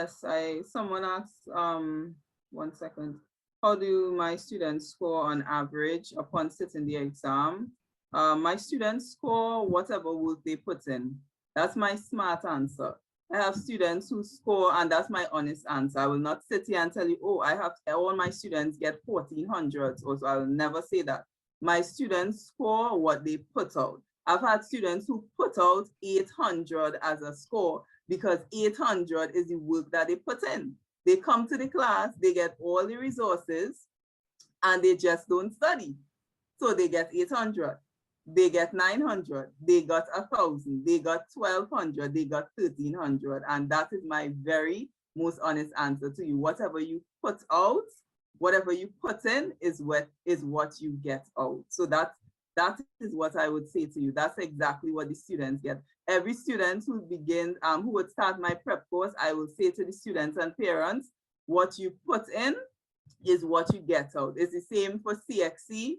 Yes, someone asked, 1 second. How do my students score on average upon sitting the exam? My students score whatever work they put in. That's my smart answer. I have students who score, and that's my honest answer. I will not sit here and tell you, oh, I have all my students get 1400s, or so. I will never say that. My students score what they put out. I've had students who put out 800 as a score because 800 is the work that they put in. They come to the class, they get all the resources, and they just don't study. So they get 800, they get 900, they got 1000, they got 1200, they got 1300. And that is my very most honest answer to you. Whatever you put out, whatever you put in is what you get out. So that is what I would say to you. That's exactly what the students get. Every student who begins, who would start my prep course, I will say to the students and parents, what you put in is what you get out. It's the same for CXC,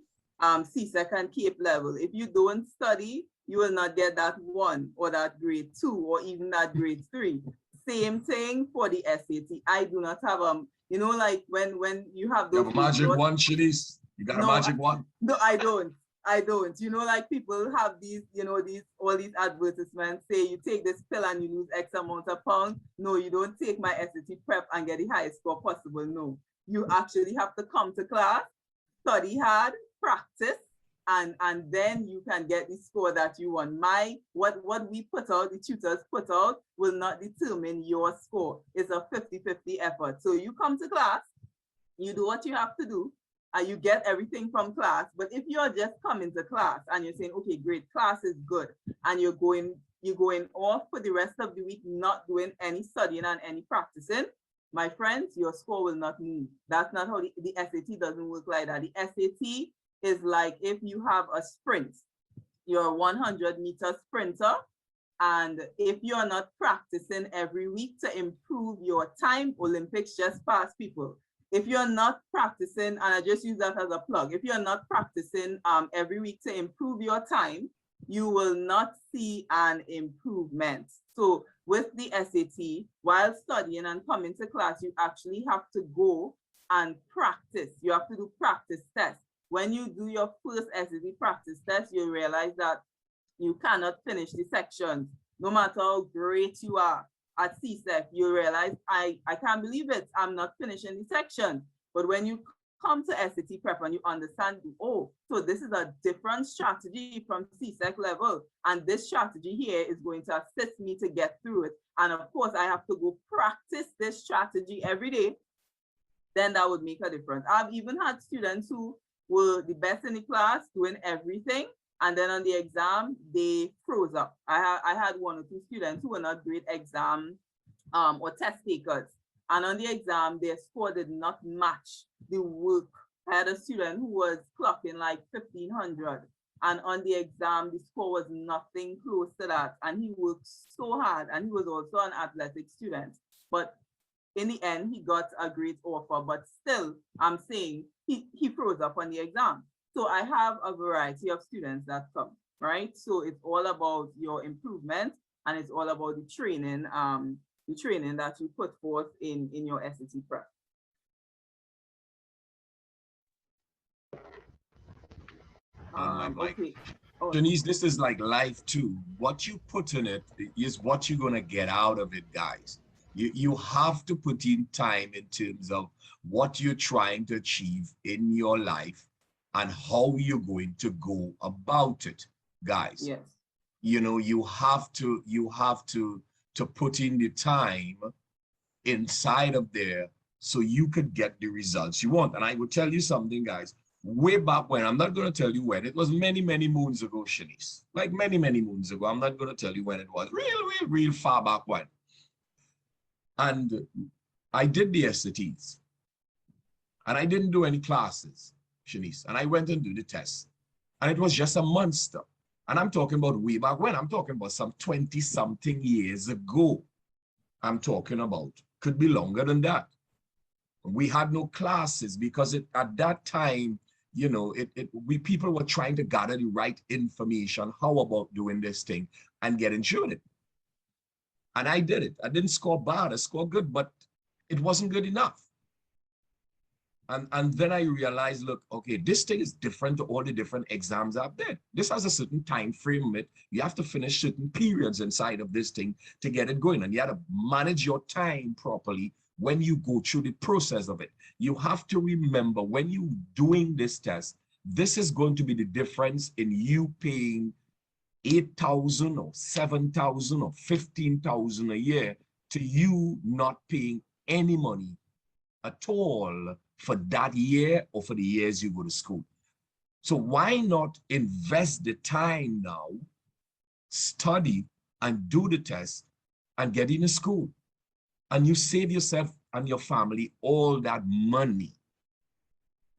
C-Sec and CAPE level. If you don't study, you will not get that 1 or that grade 2 or even that grade 3. Same thing for the SAT. I do not have you know, like when you have those. You have a magic one, Shanice? You got a magic one? No, I don't. You know, like people have these, you know, all these advertisements say you take this pill and you lose X amount of pounds. No, you don't take my SAT prep and get the highest score possible. No, you actually have to come to class, study hard, practice, and then you can get the score that you want. What we put out, the tutors put out, will not determine your score. It's a 50-50 effort. So you come to class, you do what you have to do, and you get everything from class. But if you're just coming to class and you're saying, okay, great, class is good, and you're going off for the rest of the week, not doing any studying and any practicing, my friends, your score will not move. That's not how the SAT doesn't work like that. The SAT is like if you have a sprint, you're a 100-meter sprinter, and if you're not practicing every week to improve your time, Olympics just pass people. If you're not practicing, and I just use that as a plug, if you're not practicing every week to improve your time, you will not see an improvement. So with the SAT, while studying and coming to class, you actually have to go and practice. You have to do practice tests. When you do your first SAT practice test, you realize that you cannot finish the sections. No matter how great you are at C-Sec, you realize, I can't believe it, I'm not finishing the section. But when you come to SAT prep and you understand, oh, so this is a different strategy from C-Sec level, and this strategy here is going to assist me to get through it. And of course, I have to go practice this strategy every day, then that would make a difference. I've even had students who were the best in the class, doing everything, and then on the exam, they froze up. I had 1 or 2 students who were not great exam or test takers. And on the exam, their score did not match the work. I had a student who was clocking like 1500. And on the exam, the score was nothing close to that. And he worked so hard. And he was also an athletic student. But in the end, he got a great offer. But still, I'm saying he froze up on the exam. So I have a variety of students that come, right? So it's all about your improvement, and it's all about the training that you put forth in your SAT prep. Okay. Shanice, this is like life too. What you put in it is what you're gonna get out of it, guys. You have to put in time in terms of what you're trying to achieve in your life and how you're going to go about it, guys. Yes. You know, you have to put in the time inside of there so you could get the results you want. And I will tell you something, guys. Way back when, I'm not going to tell you when, it was many moons ago, Shanice. Like many moons ago. I'm not going to tell you when it was. Real far back when. And I did the SATs. And I didn't do any classes, Shanice. And I went and do the test. And it was just a monster. And I'm talking about way back when. I'm talking about some 20-something years ago. I'm talking about. Could be longer than that. We had no classes because at that time, you know, people were trying to gather the right information. How about doing this thing and getting through it? And I did it. I didn't score bad, I scored good, but it wasn't good enough. And then I realized, look, okay, this thing is different to all the different exams I've did. This has a certain time frame in it. You have to finish certain periods inside of this thing to get it going. And you have to manage your time properly when you go through the process of it. You have to remember when you're doing this test, this is going to be the difference in you paying 8,000 or 7,000 or 15,000 a year to you not paying any money at all for that year or for the years you go to school. So why not invest the time now, study and do the test and get into school? And you save yourself and your family all that money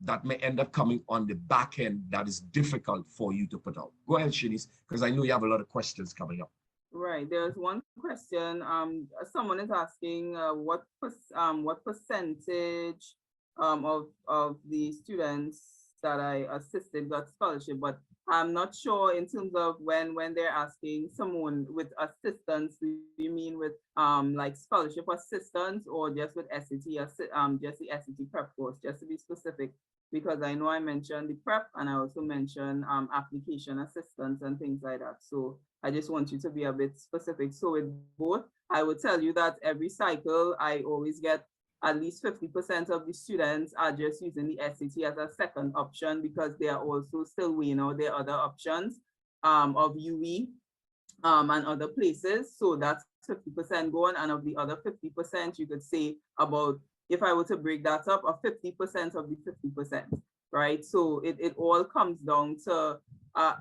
that may end up coming on the back end that is difficult for you to put out. Go ahead, Shanice, because I know you have a lot of questions coming up. Right. There's one question. Someone is asking what percentage of the students that I assisted got scholarship, but I'm not sure in terms of when they're asking someone with assistance. Do you mean with like scholarship assistance or just with S.A.T., just the S.A.T. prep course, just to be specific? Because I know I mentioned the prep and I also mentioned application assistance and things like that. So I just want you to be a bit specific. So with both, I would tell you that every cycle, I always get at least 50% of the students are just using the S.A.T. as a second option because they are also still weighing out their other options of UE and other places. So that's 50% going, and of the other 50%, you could say about, if I were to break that up, of 50% of the 50%, right? So it all comes down to,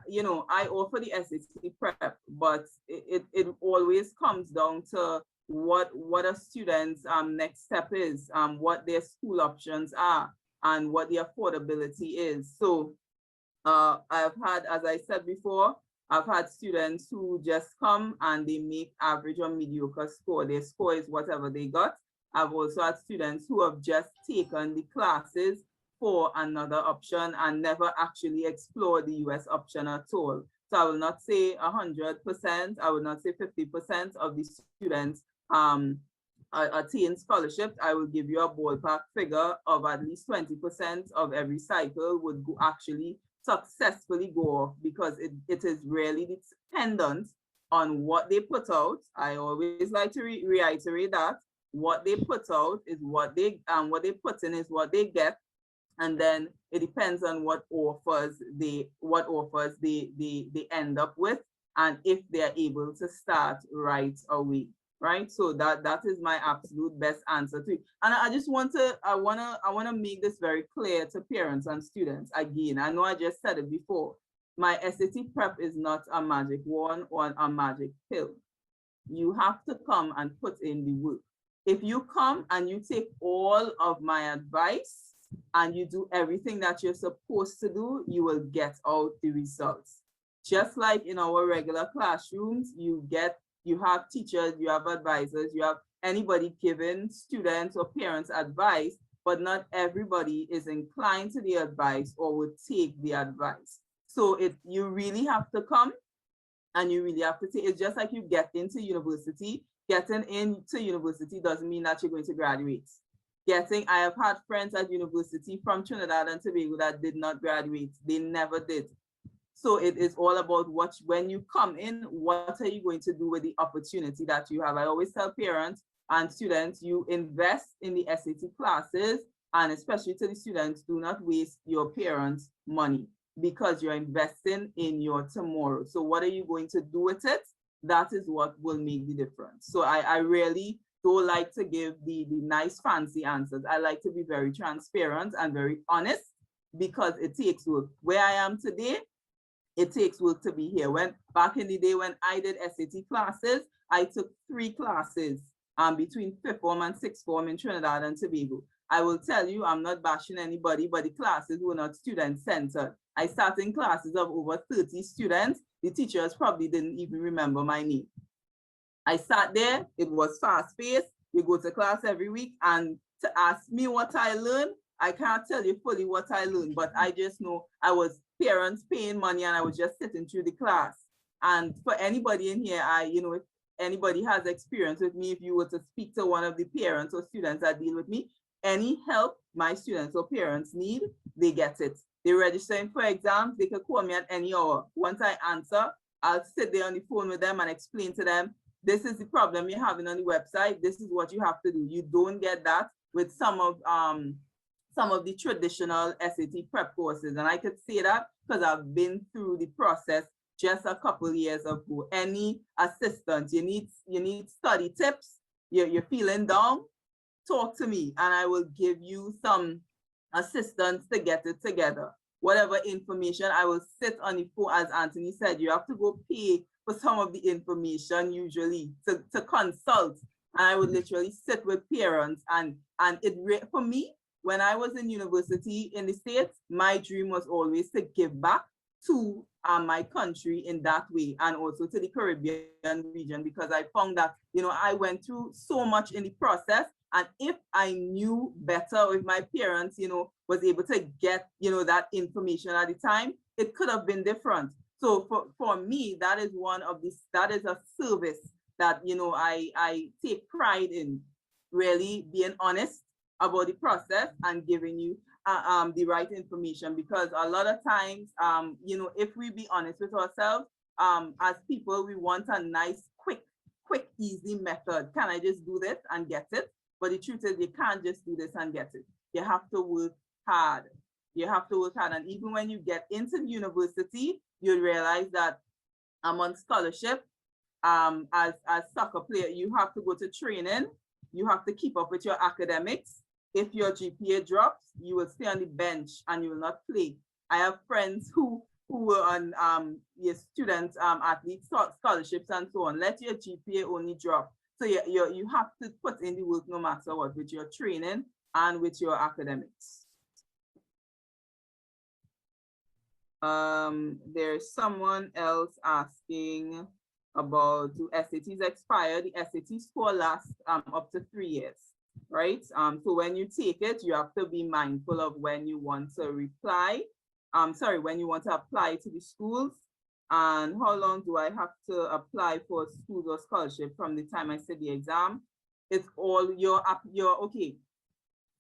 you know, I offer the S.A.T. prep, but it always comes down to what a student's next step is, what their school options are, and what the affordability is. So I've had, as I said before, I've had students who just come and they make average or mediocre score. Their score is whatever they got. I've also had students who have just taken the classes for another option and never actually explored the US option at all. So I will not say 100%, I will not say 50% of the students attain scholarships. I will give you a ballpark figure of at least 20% of every cycle would go actually successfully go off, because it is really dependent on what they put out. I always like to reiterate that what they put out is what they put in is what they get, and then it depends on what offers they end up with, and if they're able to start right away. Right, so that is my absolute best answer to it. And I just want to make this very clear to parents and students. Again, I know I just said it before. My S.A.T. prep is not a magic wand or a magic pill. You have to come and put in the work. If you come and you take all of my advice and you do everything that you're supposed to do, you will get out the results. Just like in our regular classrooms, you have teachers, you have advisors, you have anybody giving students or parents advice, but not everybody is inclined to the advice or would take the advice. So you really have to come and you really have to take. It's just like you get into university. Getting into university doesn't mean that you're going to graduate. I have had friends at university from Trinidad and Tobago that did not graduate. They never did. So it is all about when you come in, what are you going to do with the opportunity that you have? I always tell parents and students, you invest in the S.A.T. classes, and especially to the students, do not waste your parents' money, because you're investing in your tomorrow. So what are you going to do with it? That is what will make the difference. So I really don't like to give the nice fancy answers. I like to be very transparent and very honest, because it takes work. Where I am today, it takes work to be here. Back in the day when I did S.A.T. classes, I took 3 classes between 5th form and 6th form in Trinidad and Tobago. I will tell you, I'm not bashing anybody, but the classes were not student-centered. I sat in classes of over 30 students. The teachers probably didn't even remember my name. I sat there, it was fast-paced. We go to class every week, and to ask me what I learned, I can't tell you fully what I learned, but I just know I was parents paying money and I was just sitting through the class. And for anybody in here, anybody has experience with me, if you were to speak to one of the parents or students that deal with me, any help my students or parents need, they get it. They're registering for exams, they can call me at any hour. Once I answer, I'll sit there on the phone with them and explain to them, this is the problem you're having on the website. This is what you have to do. You don't get that with some of the traditional SAT prep courses. And I could say that because I've been through the process just a couple years ago. Any assistance, you need study tips, you're feeling down, talk to me and I will give you some assistance to get it together. Whatever information, I will sit on the phone. As Anthony said, you have to go pay for some of the information usually to consult. And I would literally sit with parents and for me, when I was in university in the States, my dream was always to give back to my country in that way, and also to the Caribbean region, because I found that, I went through so much in the process. And if I knew better, if my parents, was able to get, that information at the time, it could have been different. So for me, that is that is a service that, I take pride in, really being honest about the process and giving you the right information. Because a lot of times, if we be honest with ourselves, as people, we want a nice, quick, easy method. Can I just do this and get it? But the truth is, you can't just do this and get it. You have to work hard. You have to work hard. And even when you get into the university, you'll realize that I'm on scholarship. As soccer player, you have to go to training. You have to keep up with your academics. If your GPA drops, you will stay on the bench and you will not play. I have friends who were on your student athlete scholarships and so on. Let your GPA only drop. So you have to put in the work no matter what, with your training and with your academics. There's someone else asking about, do SATs expire? The SAT score lasts up to 3 years, right? So when you take it, you have to be mindful of when you want to when you want to apply to the schools. And how long do I have to apply for schools or scholarship from the time I sit the exam? It's all okay.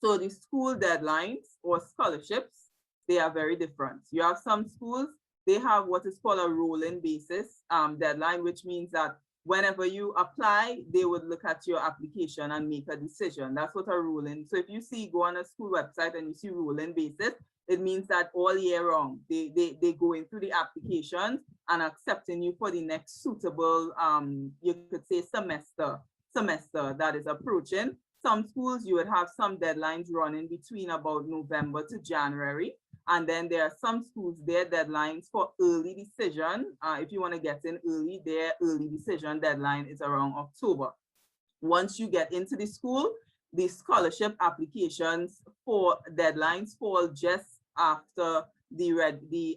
So the school deadlines or scholarships, they are very different. You have some schools, they have what is called a rolling basis deadline, which means that whenever you apply, they would look at your application and make a decision. That's what a rolling. So if you go on a school website and you see rolling basis, it means that all year round, they going through the applications and accepting you for the next suitable, you could say semester that is approaching. Some schools, you would have some deadlines running between about November to January. And then there are some schools, their deadlines for early decision. If you want to get in early, their early decision deadline is around October. Once you get into the school, the scholarship applications for deadlines fall just after the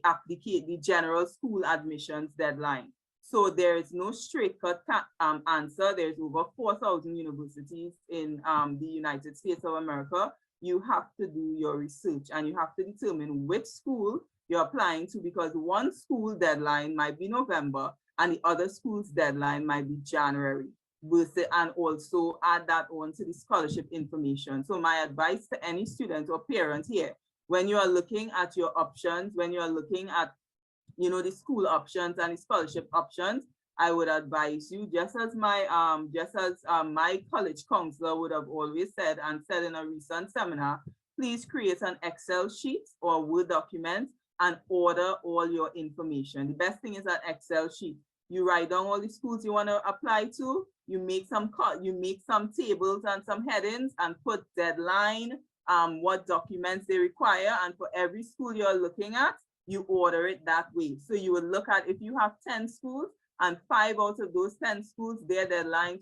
general school admissions deadline. So there is no straight cut answer. There's over 4,000 universities in the United States of America. You have to do your research and you have to determine which school you're applying to, because one school deadline might be November and the other school's deadline might be January. And also add that on to the scholarship information. So my advice to any student or parent here, when you are looking at your options, when you are looking at the school options and the scholarship options, I would advise you, just as my college counselor would have always said and said in a recent seminar, please create an Excel sheet or Word document and order all your information. The best thing is an Excel sheet. You write down all the schools you want to apply to, you make some tables and some headings and put deadline, what documents they require, and for every school you're looking at, you order it that way. So you would look at, if you have 10 schools and 5 out of those 10 schools, their deadline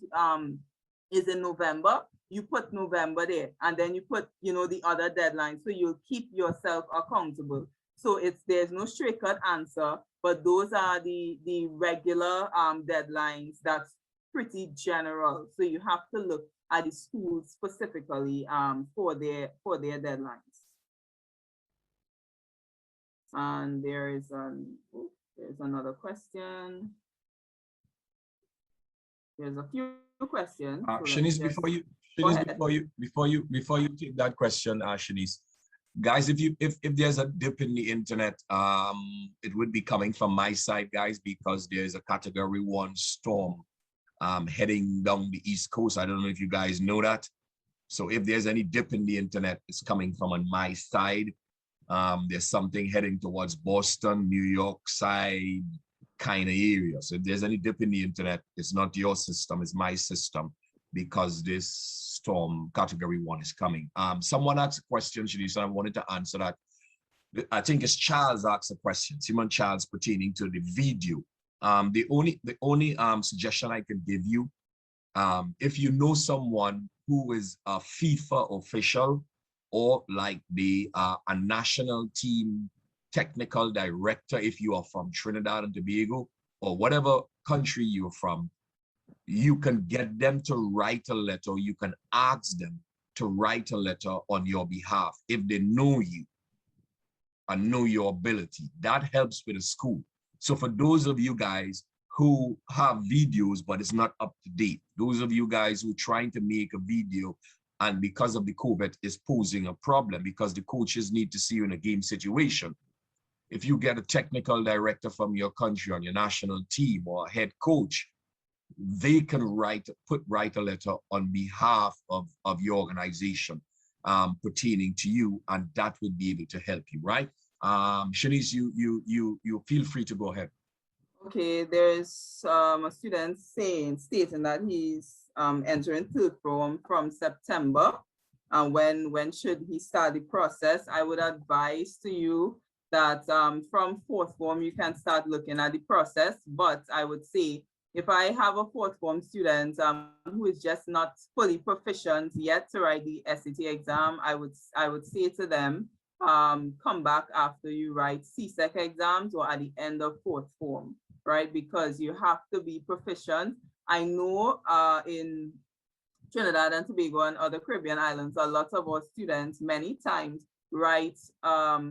is in November, you put November there, and then you put, the other deadline. So you'll keep yourself accountable. So there's no straight cut answer, but those are the regular deadlines. That's pretty general. So you have to look at the schools specifically for their deadlines. And there's another question. There's a few questions. So let me Shanice, just go Shanice, ahead. before you take that question, Shanice, guys, if there's a dip in the internet, it would be coming from my side, guys, because there's a Category 1 storm heading down the East Coast. I don't know if you guys know that. So if there's any dip in the internet, it's coming from on my side. There's something heading towards Boston, New York side kind of area. So if there's any dip in the internet, it's not your system, it's my system, because this storm Category 1 is coming. Someone asked a question, Shanice, and I wanted to answer that. I think it's Charles asked a question, Simon Charles, pertaining to the video. The only suggestion I can give you, if you know someone who is a FIFA official, or like a national team technical director, if you are from Trinidad and Tobago, or whatever country you're from, you can get them to write a letter. You can ask them to write a letter on your behalf if they know you and know your ability. That helps with the school. So for those of you guys who have videos, but it's not up to date, those of you guys who are trying to make a video and because of the COVID is posing a problem because the coaches need to see you in a game situation. If you get a technical director from your country on your national team or a head coach, they can write a letter on behalf of your organization pertaining to you, and that would be able to help you, right? Shanice, you feel free to go ahead. Okay, there's a student stating that he's entering third form from September. And when should he start the process? I would advise to you that from fourth form, you can start looking at the process. But I would say, if I have a fourth form student who is just not fully proficient yet to write the S.A.S.S.A exam, I would say to them, come back after you write C-SEC exams or at the end of fourth form, right? Because you have to be proficient. I know in Trinidad and Tobago and other Caribbean islands, a lot of our students many times write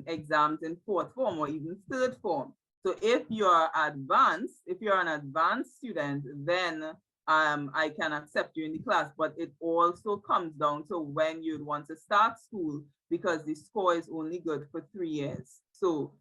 exams in fourth form or even third form. So if you're advanced, if you're an advanced student, then I can accept you in the class, but it also comes down to when you'd want to start school, because the score is only good for 3 years. So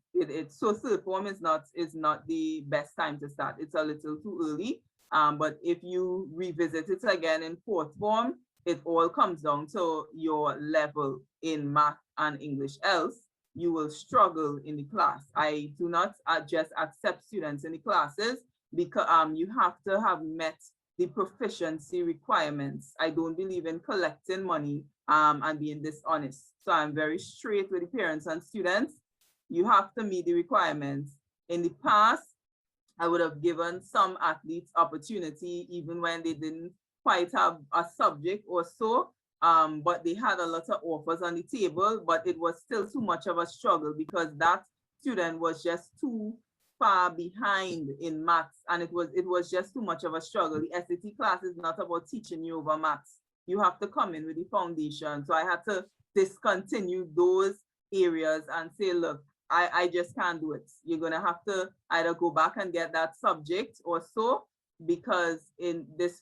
so third form is not the best time to start. It's a little too early. But if you revisit it again in fourth form, it all comes down to your level in math and English. Else, you will struggle in the class. I do not just accept students in the classes because you have to have met the proficiency requirements. I don't believe in collecting money and being dishonest. So I'm very straight with the parents and students. You have to meet the requirements. In the past, I would have given some athletes opportunity even when they didn't quite have a subject or so, but they had a lot of offers on the table, but it was still too much of a struggle because that student was just too far behind in maths, and it was just too much of a struggle. The SAT class is not about teaching you over maths. You have to come in with the foundation. So I had to discontinue those areas and say, look, I just can't do it. You're going to have to either go back and get that subject or so, because in this,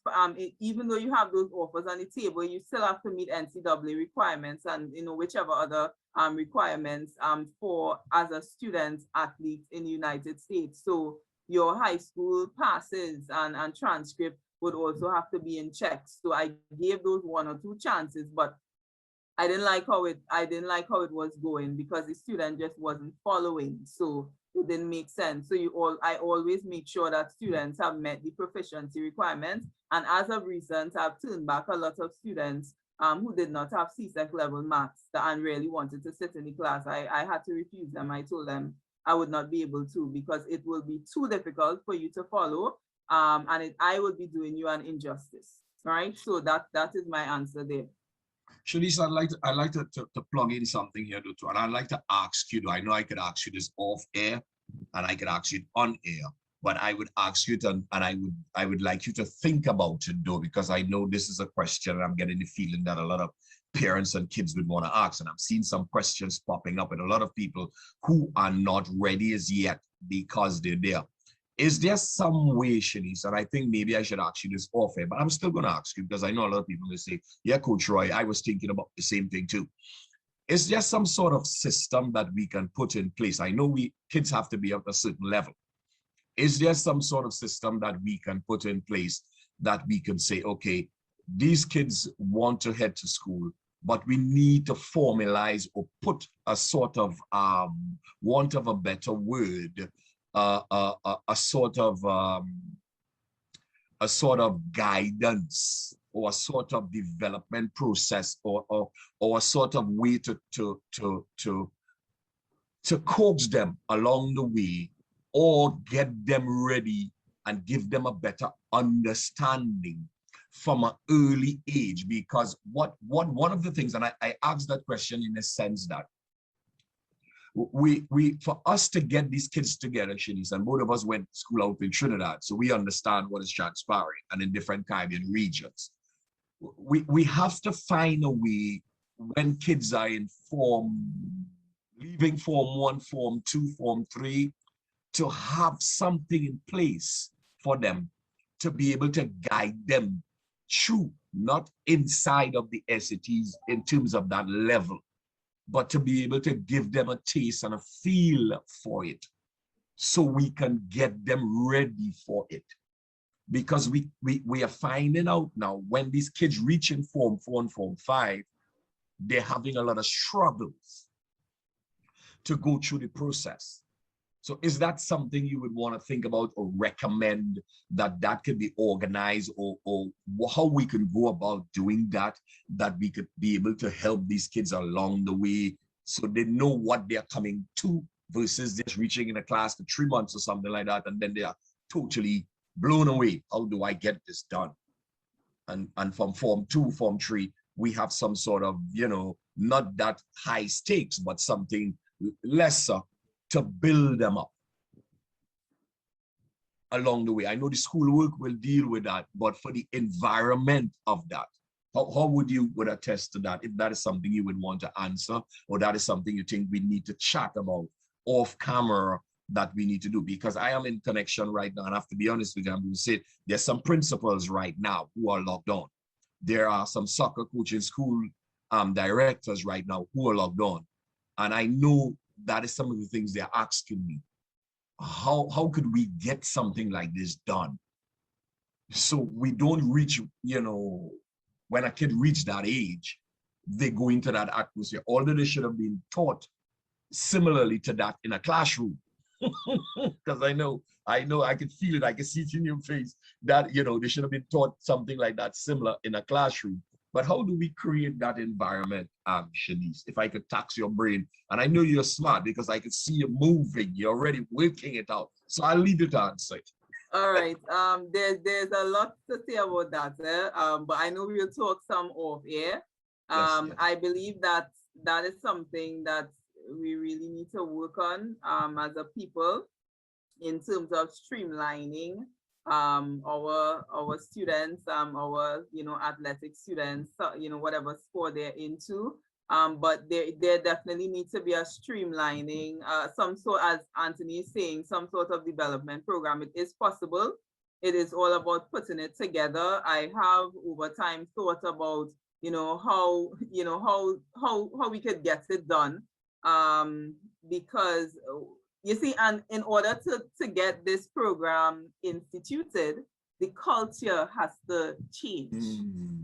even though you have those offers on the table, you still have to meet NCAA requirements and, whichever other requirements for as a student athlete in the United States. So your high school passes and transcript would also have to be in check. So I gave those 1 or 2 chances, but I didn't like how it was going because the student just wasn't following. So it didn't make sense. So I always make sure that students have met the proficiency requirements. And as of recent, I've turned back a lot of students who did not have C-SEC level maths and really wanted to sit in the class. I had to refuse them. I told them I would not be able to because it will be too difficult for you to follow. And I would be doing you an injustice. Right? So that is my answer there. Shanice, I'd like to plug in something here, too, and I'd like to ask you, I know I could ask you this off air, and I could ask you on air, but I would ask you to, and I would like you to think about it, though, because I know this is a question, and I'm getting the feeling that a lot of parents and kids would want to ask, and I've seen some questions popping up, and a lot of people who are not ready as yet because they're there. Is there some way, Shanice, and I think maybe I should ask you this off air, but I'm still going to ask you because I know a lot of people will say, yeah, Coach Roy, I was thinking about the same thing too. Is there some sort of system that we can put in place? I know kids have to be at a certain level. Is there some sort of system that we can put in place that we can say, okay, these kids want to head to school, but we need to formalize or put a sort of, want of a better word, a sort of guidance or a sort of development process or a sort of way to coax them along the way or get them ready and give them a better understanding from an early age. Because one of the things, and I asked that question in the sense that for us to get these kids together, Shanice, and both of us went to school out in Trinidad, so we understand what is transpiring and in different Caribbean regions. We have to find a way when kids are in leaving Form 1, Form 2, Form 3, to have something in place for them to be able to guide them through, not inside of the SATs in terms of that level, but to be able to give them a taste and a feel for it so we can get them ready for it. Because we are finding out now when these kids reach in Form 4 and Form 5, they're having a lot of struggles to go through the process. So is that something you would want to think about or recommend that could be organized, or how we can go about doing that we could be able to help these kids along the way so they know what they're coming to versus just reaching in a class for 3 months or something like that and then they are totally blown away. How do I get this done? And from Form 2, Form 3, we have some sort of, not that high stakes, but something lesser to build them up along the way. I know the schoolwork will deal with that, but for the environment of that, how would you attest to that? If that is something you would want to answer, or that is something you think we need to chat about off camera that we need to do? Because I am in connection right now, and I have to be honest with you, I'm going to say there's some principals right now who are locked on. There are some soccer coaching school directors right now who are locked on. And I know that is some of the things they're asking me. How could we get something like this done? So we don't reach, when a kid reach that age, they go into that atmosphere. Although they should have been taught similarly to that in a classroom. Because I know, I can feel it, I can see it in your face that, they should have been taught something like that similar in a classroom. But how do we create that environment, Shanice? If I could tax your brain, and I know you're smart because I can see you moving, you're already working it out. So I'll leave you to answer it. All right. There's a lot to say about that, but I know we'll talk some off air. Yes. I believe that is something that we really need to work on as a people in terms of streamlining our students, our athletic students, whatever sport they're into. But there definitely needs to be a streamlining, some sort, as Anthony is saying, some sort of development program. It is possible. It is all about putting it together. I have over time thought about how we could get it done, because you see, and in order to get this program instituted, the culture has to change.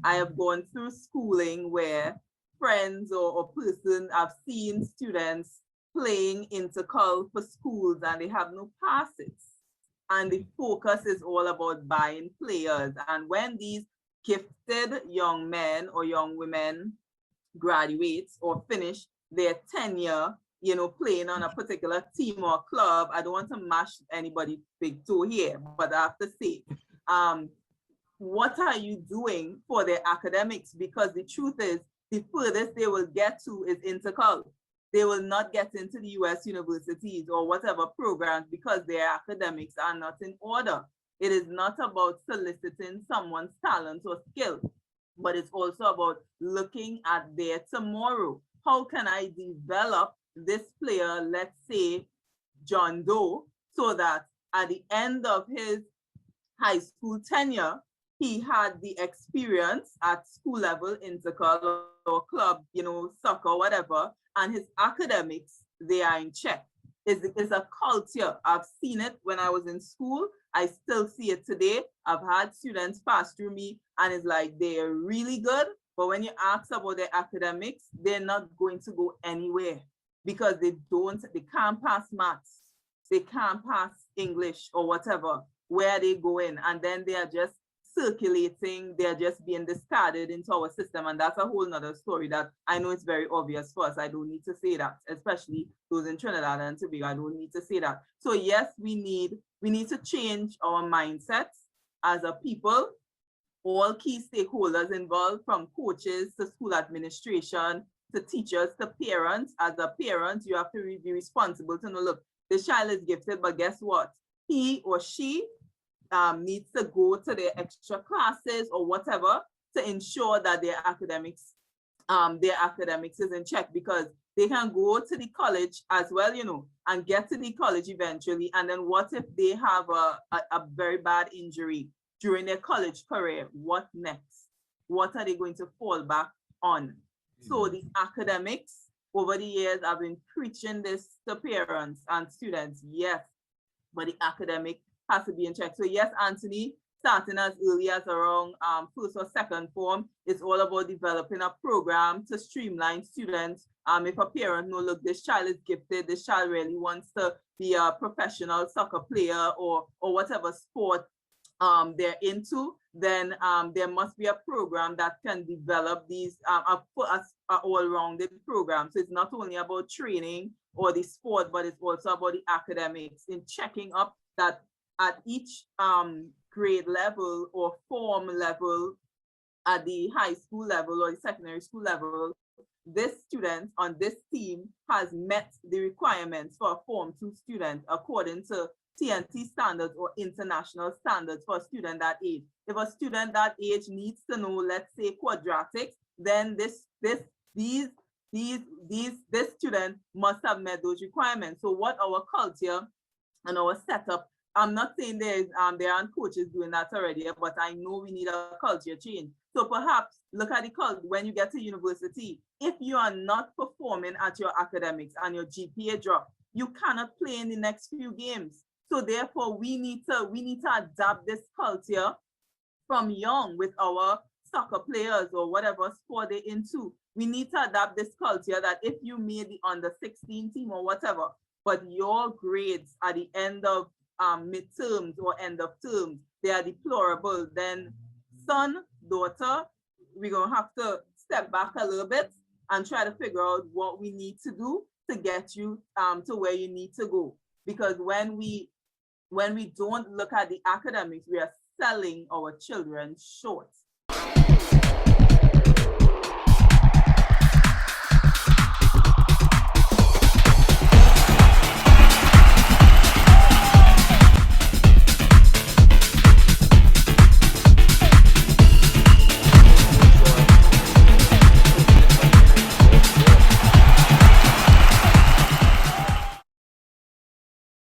I have gone through schooling where friends or person have seen students playing intercul for schools and they have no passes. And the focus is all about buying players. And when these gifted young men or young women graduate or finish their tenure, playing on a particular team or club, I don't want to mash anybody's big toe here, but I have to say, what are you doing for their academics? Because the truth is, the furthest they will get to is intercul. They will not get into the US universities or whatever programs because their academics are not in order. It is not about soliciting someone's talent or skill, but it's also about looking at their tomorrow. How can I develop this player, let's say John Doe, so that at the end of his high school tenure, he had the experience at school level, intercol or club, you know, soccer, whatever, and his academics, they are in check. It's a culture. I've seen it when I was in school. I still see it today. I've had students pass through me and it's like they're really good, but when you ask about their academics, they're not going to go anywhere because they can't pass maths, they can't pass English or whatever. Where they go in, and then they are just circulating, they're just being discarded into our system. And that's a whole nother story that I know it's very obvious for us. I don't need to say that, especially those in Trinidad and Tobago. I don't need to say that. So yes, we need to change our mindsets as a people. All key stakeholders involved, from coaches to school administration to teachers to parents. As a parent, you have to be responsible to know, look, this child is gifted, but guess what? He or she needs to go to their extra classes or whatever to ensure that their academics is in check, because they can go to the college as well, you know, and get to the college eventually. And then what if they have a very bad injury during their college career? What next? What are they going to fall back on? So the academics, over the years, I've been preaching this to parents and students, yes, but the academic has to be in check. So yes, Anthony, starting as early as around first or second form, it's all about developing a program to streamline students. If a parent know, look, this child is gifted, this child really wants to be a professional soccer player or whatever sport they're into, then there must be a program that can develop these a all-rounded program. So it's not only about training or the sport, but it's also about the academics, in checking up that at each grade level or form level, at the high school level or the secondary school level, this student on this team has met the requirements for a Form 2 student according to TNT standards or international standards for a student that age. If a student that age needs to know, let's say, quadratics, then this student must have met those requirements. So what our culture and our setup, I'm not saying there aren't coaches doing that already, but I know we need a culture change. So perhaps look at the culture when you get to university. If you are not performing at your academics and your GPA drop, you cannot play in the next few games. So therefore, we need to adapt this culture from young with our soccer players or whatever sport they're into. We need to adapt this culture that if you made the under 16 team or whatever, but your grades at the end of midterms or end of terms, they are deplorable, then son, daughter, we're gonna have to step back a little bit and try to figure out what we need to do to get you to where you need to go. Because when we don't look at the academics, we are selling our children short.